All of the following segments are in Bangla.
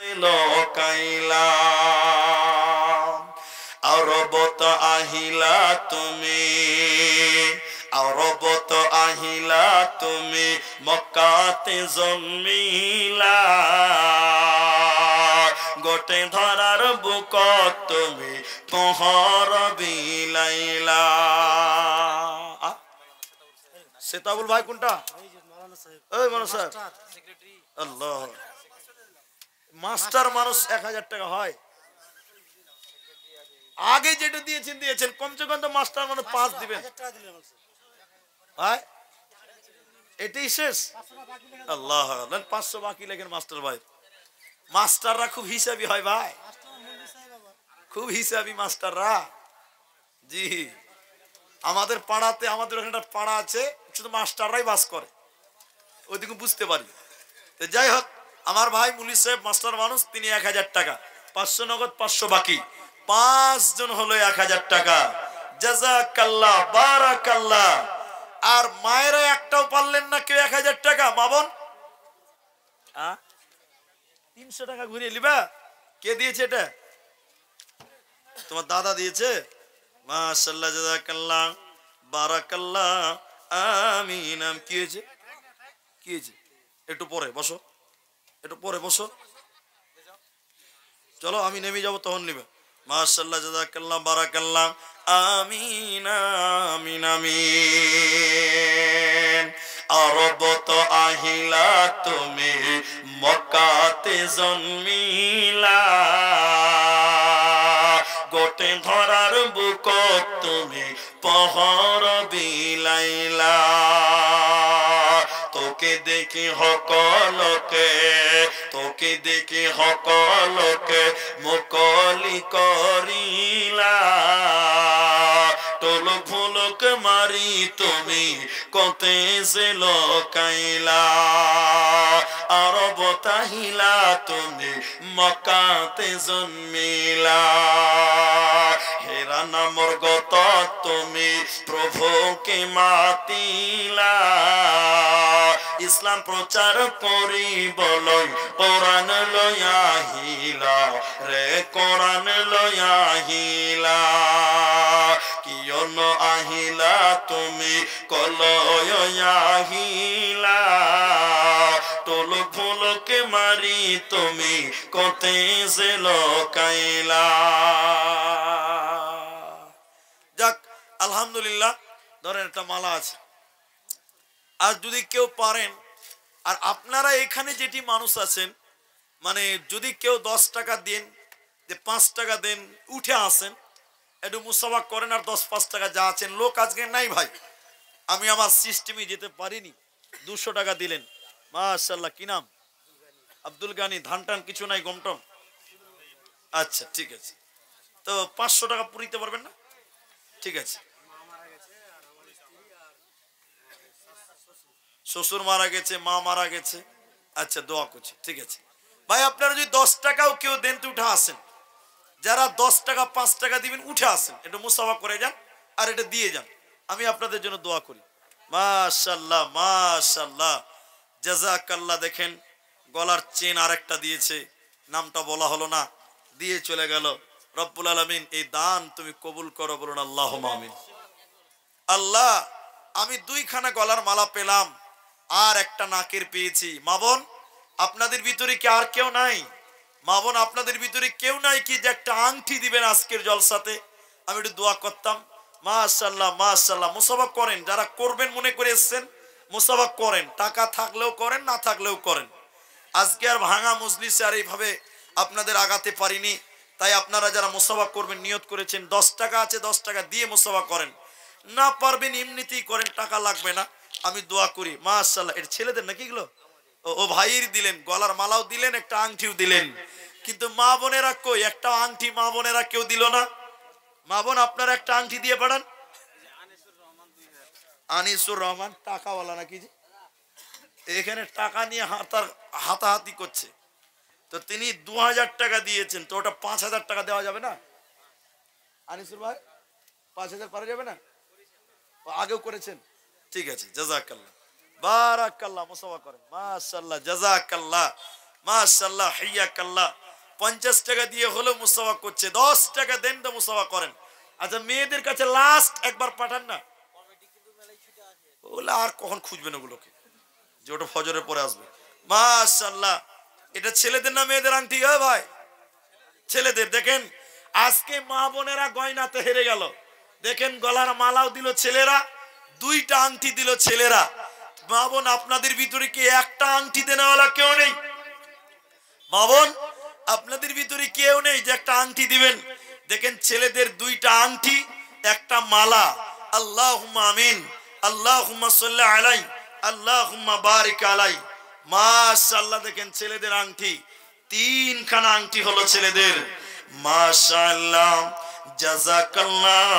লোকাইলা আরবত আহিলা তুমি, আরবত আহিলা তুমি, মক্কাতে জন্মিলা, গোটে ধরার বুকত তুমি পহর বিলাইলা। সেতাবুল ভাই কোনটা? ওই মানুষ আল্লাহ মাস্টার মানুষ 1000 টাকা হয়। আগে যেটা দিয়েছেন দিয়েছেন, কমসে কম তো মাস্টার মানে 5 দিবেন। এটাই শেষ। আল্লাহ 500 বাকি লেখেন মাস্টার ভাই। মাস্টাররা খুব হিসাবি হয় ভাই, খুব হিসাবি মাস্টাররা। জি আমাদের পাড়াতে, আমাদের ওখানে একটা পাড়া আছে, শুধু মাস্টাররাই বাস করে, ওইদিকে বুঝতে পারি। তো যাই হোক, আমার ভাই মুলি সাহেব মাস্টার মানুষ, তিনি 1000 টাকা, 500 নগদ 500 বাকি, 5 জন হলো 1000 টাকা। জাযাকাল্লাহ বারাকাল্লাহ। আর মায়েরা একটাও পারলেন না কেউ 1000 টাকা। মা বোন 300 টাকা ঘুরিয়ে লিবা। কে দিয়েছে এটা? তোমার দাদা দিয়েছে। মাশাআল্লাহ জাযাকাল্লাহ বারাকাল্লাহ আমিন। কি হয়েছে? কি হয়েছে? একটু পরে বসো, একটু পরে বসো, চলো আমি নেমে যাবো তখন নিবে। মাশাআল্লাহ জাযাকাল্লাহ বারাকাল্লাহ আমিন আমিন আমিন। আরবত আহিলা তুমি, মক্কাতে জন্মিলা, গোটে ধরার বুকত তুমি পহর বিলাইলা, তোকে দেখি সকলকে, তোকে দেখি সকলকে মুকলি করিলা, টোল ফুলক মারি তুমি কতে যে লোকাইলা, আরব তাহিলা তুমি, মক্কাতে জন্মিলা, হেরা নামর গত তুমি প্রভুকে মাতিলা, ইসলাম প্রচার করি বলই কোরআন লয়াহিলা রে, কোরআন লয়াহিলা, কিয়ন আহিলা তুমি কলয়াহিলা, টোল ফুলকে মারি তুমি কতে যে লোকাইলা। যাক আলহামদুলিল্লাহ। ধরেন একটা মালা আছে। আর যদি কেউ পারেন, আর আপনারা এখানে যেটি মানুষ আছেন, মানে যদি কেউ 10 টাকা দেন, যে 5 টাকা দেন, উঠে আসেন, একটু মুসাফা করেন, আর 10-5 টাকা যা আছেন, লোক আজকে নাই ভাই, আমি আমার সিস্টেমে যেতে পারিনি, 200 টাকা দিলেন। মাশাআল্লাহ। কি নাম? আব্দুল গানি। ধান টান কিছু নাই, গমটম? আচ্ছা ঠিক আছে। তো 500 টাকা পুরিতে পারবেন না? ঠিক আছে। শ্বশুর মারা গেছে, মা মারা গেছে, আচ্ছা দোয়া করছি, ঠিক আছে ভাই। আপনারা যদি 10 টাকাও কেউ দেন তো উঠে আসেন, যারা 10 টাকা 5 টাকা দিবেন উঠে আসেন, একটু মুসাফা করে যান আর এটা দিয়ে যান, আমি আপনাদের জন্য দোয়া করি। মাশাআল্লাহ মাশাআল্লাহ জাযাকাল্লাহ। দেখেন গলার চেন আরেকটা দিয়েছে, নামটা বলা হলো না, দিয়ে চলে গেল। রব্বুল আলামিন এই দান তুমি কবুল করো, বলুন আল্লাহুম্মা আমিন। আল্লাহ আমি 2খানা গলার মালা পেলাম, আর একটা নাকের পেয়েছি। মা বোন আপনাদের ভিতরে কি আর কেউ নাই? মা বোন আপনাদের ভিতরে কেউ নাই কি যে একটা আংটি দিবেন আজকের জলসাতে? আমি একটু দোয়া করতাম। মাশাআল্লাহ মাশাআল্লাহ। মুসাফা করেন, যারা করবেন মনে করে এসেছেন মুসাফা করেন, টাকা থাকলেও করেন, না থাকলেও করেন। আজকে আর ভাঙা মজলিসে আর এইভাবে আপনাদের আগাতে পারিনি, তাই আপনারা যারা মুসাফা করবেন নিয়ত করেছেন, 10 টাকা আছে 10 টাকা দিয়ে মুসাফা করেন, না পারবেন এমনিতেই করেন, টাকা লাগবে না। আমি দোয়া করি। মাশাআল্লাহ। এর ছেলেদের নাকি এগুলো? ও ভাইয়ের দিলেন, গলার মালাও দিলেন, একটা আংটিও দিলেন, কিন্তু মা বোনেরা কই? একটা আংটি মা বোনেরা কেউ দিল না। মা বোন আপনারা একটা আংটি দিয়ে পাঠান। আনিসুর রহমান টাকাওয়ালা নাকি? এখানে টাকা নিয়ে হাতাহাতি করছে, তো তিনি 2000 টাকা দিয়েছেন, তো ওটা 5000 টাকা দেওয়া যাবে না? আনিসুর ভাই 5000 পারা যাবে না? আগেও করেছেন, ঠিক আছে জাযাকাল্লাহ বারাকাল্লাহ। মুসাফা করেন। মাশাআল্লাহ জাযাকাল্লাহ। মাশাআল্লাহ, হাইয়াকাল্লাহ। 50 টাকা দিয়ে হলো মুসাফা করছে, 10 টাকা দেন তো মুসাফা করেন। আচ্ছা, মেয়েদের কাছে লাস্ট একবার পাঠান না, ওগুলো আর কখন খুঁজবেন ওগুলোকে, যে ওটা ফজরের পরে আসবে। মাশাআল্লাহ, এটা ছেলেদের না মেয়েদের আংটি? ভাই ছেলেদের। দেখেন আজকে মা বোনেরা গয়নাতে হেরে গেল। দেখেন গলার মালাও দিল ছেলেরা, 2টা আংটি দিল ছেলেরা। মা বোন, আপনাদের ভিতরে কি একটা আংটি দেনেওয়ালা কেউ নেই? মা বোন, আপনাদের ভিতরে কেউ নেই যে একটা আংটি দিবেন? দেখেন ছেলেদের 2টা আংটি, একটা মালা। আল্লাহুম্মা আমিন, আল্লাহুম্মা সাল্লি আলাই, আল্লাহুম্মা বারিক আলাই। মাশাআল্লাহ, দেখেন ছেলেদের আংটি 3খানা আংটি হলো ছেলেদের। মাশাআল্লাহ, জাযাকাল্লাহ,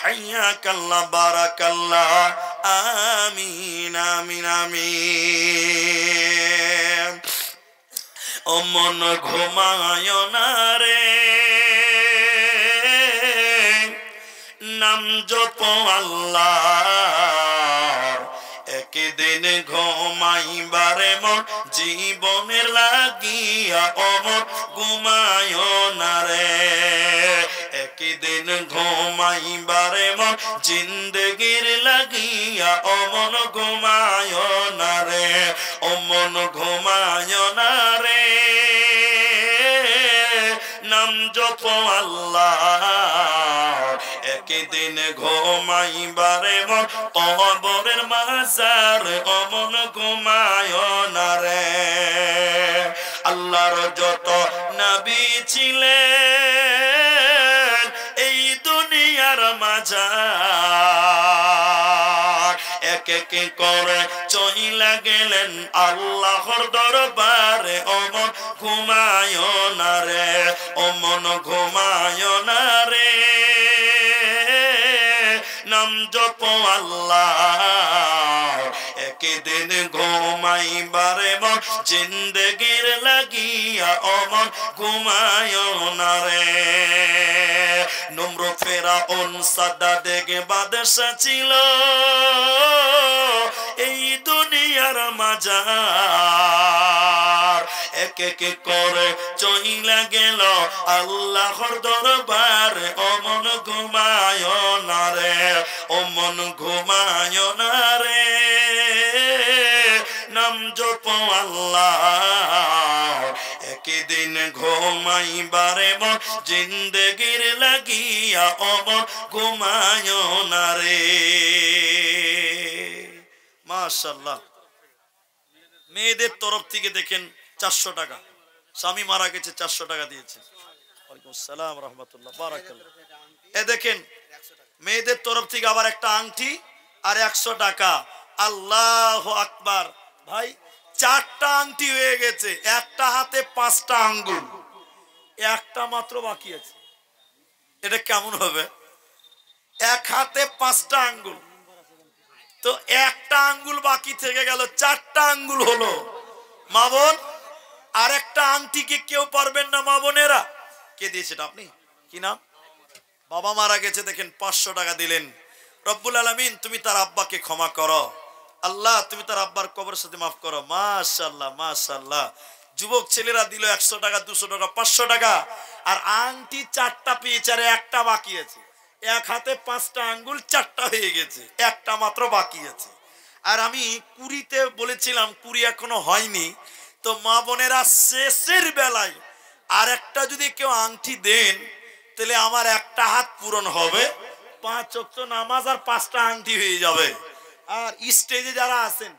হাইয়াকাল্লাহ, বারাকাল্লাহ, আমিন আমিন আমিন। ও মন ঘুমায় না রে, নাম জপ আল্লাহর, একদিন ঘুমাইবারে মন জীবনের লাগিয়া অমর ঘুমায় না রে, একদিন ঘুমাইবারে মন জিন্দগির লাগিয়া অমন ঘুমায় না রে, অমন ঘুমায় না রে, নাম জপ আল্লাহ, একদিন ঘুমাইবারে মন কবরের মাজার অমন ঘুমায় না রে। আল্লাহর যত নবী ছিলেন এই দুনিয়ার মাঝার, এক এক করে চইলা গেলেন আল্লাহর দরবারে, অমন ঘুমায় না রে, অমন ঘুমায় না রে, নাম জপ আল্লাহ, একদিন ঘুমাইবারে মন জিন্দগির লাগিয়া অমন ঘুমায় না রে। নমরুদ ফেরাউন সাদ্দাদ বাদশা ছিল এই দুনিয়ার মাঝার, এক এক করে চইলা গেল আল্লাহর দরবারে, অমন ঘুমায় না রে, অমন ঘুমায় না রে, নাম জপ আল্লাহ, একদিন ঘুমাইবারে মন জিন্দগির লাগিয়া অমন ঘুমায় না রে। মাশাআল্লাহ, মেয়েদের তরফ থেকে দেখেন 400 টাকা, স্বামী মারা গেছে 400 টাকা দিয়েছে। ওয়ালাইকুম আসসালাম রাহমাতুল্লাহ, বারাকাল্লাহ। এ দেখেন মেয়েদের তরফ থেকে আবার একটা আংটি আর 100 টাকা। আল্লাহু আকবার। ভাই 4টা আংটি হয়ে গেছে, একটা হাতে 5টা আঙ্গুল, একটা মাত্র বাকি আছে। এটা কেমন হবে? এক হাতে 5টা আঙ্গুল, তো একটা আঙ্গুল বাকি থেকে গেল, 4টা আঙ্গুল হলো। মা বোন, আর একটা আংটি কি কেউ পারবেন না? মা বোনেরা, কে দিয়েছে এটা? আপনি? কি নাম? বাবা মারা গেছে, দেখেন 500 টাকা দিলেন। রব্বুল আলামিন তুমি তার আব্বাকে ক্ষমা করো, আল্লাহ তুমি তার আব্বার কবরের সাথে মাফ করো। মাশাআল্লাহ মাশাআল্লাহ। যুবক ছেলেরা দিল 100 টাকা, 200 টাকা, 500 টাকা, আর আংটি 4টা পেয়েছে, আর একটা বাকি আছে। এক হাতে 5টা আঙ্গুল, 4টা হয়ে গেছে, একটা মাত্র বাকি আছে। আর আমি কুড়িতে বলেছিলাম, কুড়ি এখনো হয়নি। তো মা বোনেরা, শেষের বেলায় আর একটা যদি কেউ আংটি দেন, তাহলে আমার একটা হাত পূরণ হবে, 5 ওয়াক্ত নামাজ আর 5টা আংটি হয়ে যাবে। আর স্টেজে যারা আছেন,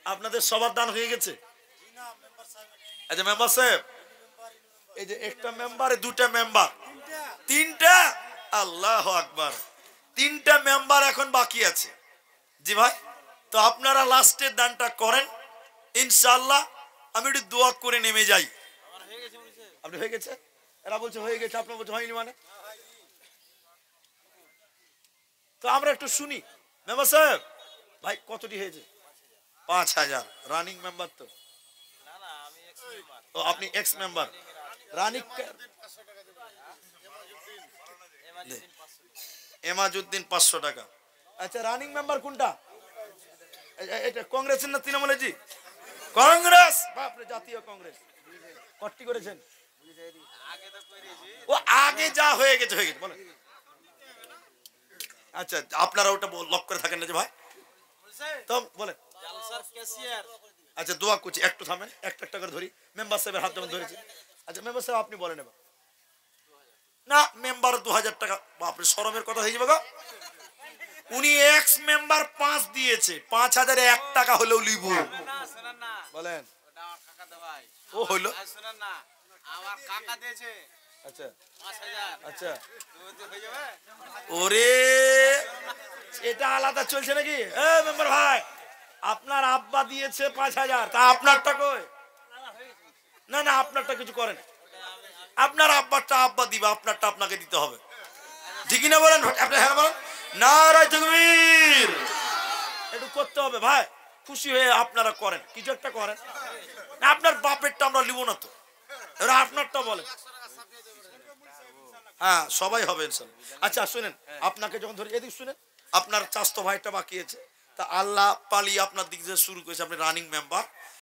আপনাদের সবার দান হয়ে গেছে? আচ্ছা মেম্বার সাহেব, এই যে একটা মেম্বারে 2টা মেম্বার, 3টা, আল্লাহু আকবার, 3টা মেম্বার এখন বাকি আছে। জি ভাই, তো আপনারা লাস্টের দানটা করেন ইনশাআল্লাহ। আমি একটু দোয়া করে নেমে যাই। আপনি হয়ে গেছে? এরা বলছে হয়ে গেছে, আপনার বলছে হয়নি মানে? তো আমরা একটু শুনি। মেম্বার সাহেব, ভাই কতটি হয়েছে? 5000 রানিং মেম্বার তো? তো আপনি এক্স মেম্বার। রানিং এমাজউদ্দিন 500 টাকা। আচ্ছা, রানিং মেম্বার কোনটা? এটা কংগ্রেসের না তৃণমূলের? জি কংগ্রেস, বাপরে, জাতীয় কংগ্রেস। কটি করেছেন? ও আগে যা হয়ে গেছে হয়ে গেছে বলেন। আচ্ছা আপনারা ওটা লক করে থাকেন না যে ভাই, তো বলেন। আচ্ছা দোয়া করছি, একটু থামেন, একটা একটা করে ধরি। মেম্বার সাহেবের হাত যেমন ধরেছি। আচ্ছা মেম্বার সাহেব আপনি বলেন এবার। না মেম্বার 2000 টাকা, বাপরে শরমের কথা হয়ে যাবে গো। উনি এক্স মেম্বার 5 দিয়েছে, 5000 1 টাকা হলেও লিব। বলেন ও হইলো। আমার কাকা দিয়েছে আচ্ছা 5000। আচ্ছা হয়ে যাবে? ওরে এটা আলাদা চলছে নাকি? এ মেম্বার ভাই, আপনার আব্বা দিয়েছে 5000, তা আপনারটা কই? না না আপনারটা কিছু করেন, আপনার আব্বারটা আব্বা দিবা, আপনারটা আপনাকে দিতে হবে, ঠিকই না বলেন? আপনি হ্যাঁ বলেন। নারায়ে তাকবীর। একটু করতে হবে ভাই, খুশি হয়ে আপনারা করেন, কিছু একটা করেন। না আপনার বাপেরটা আমরা নিব না তো, এবার আপনারটা বলেন। হ্যাঁ সবাই হবে ইনশাআল্লাহ। আচ্ছা শুনেন, আপনাকে যখন ধরে এদিক শুনেন, আপনার চাস্তো ভাইটা বাকি আছে, তা আল্লাহ পালি আপনার দিক দিয়ে শুরু করেছে, আপনি রানিং মেম্বার।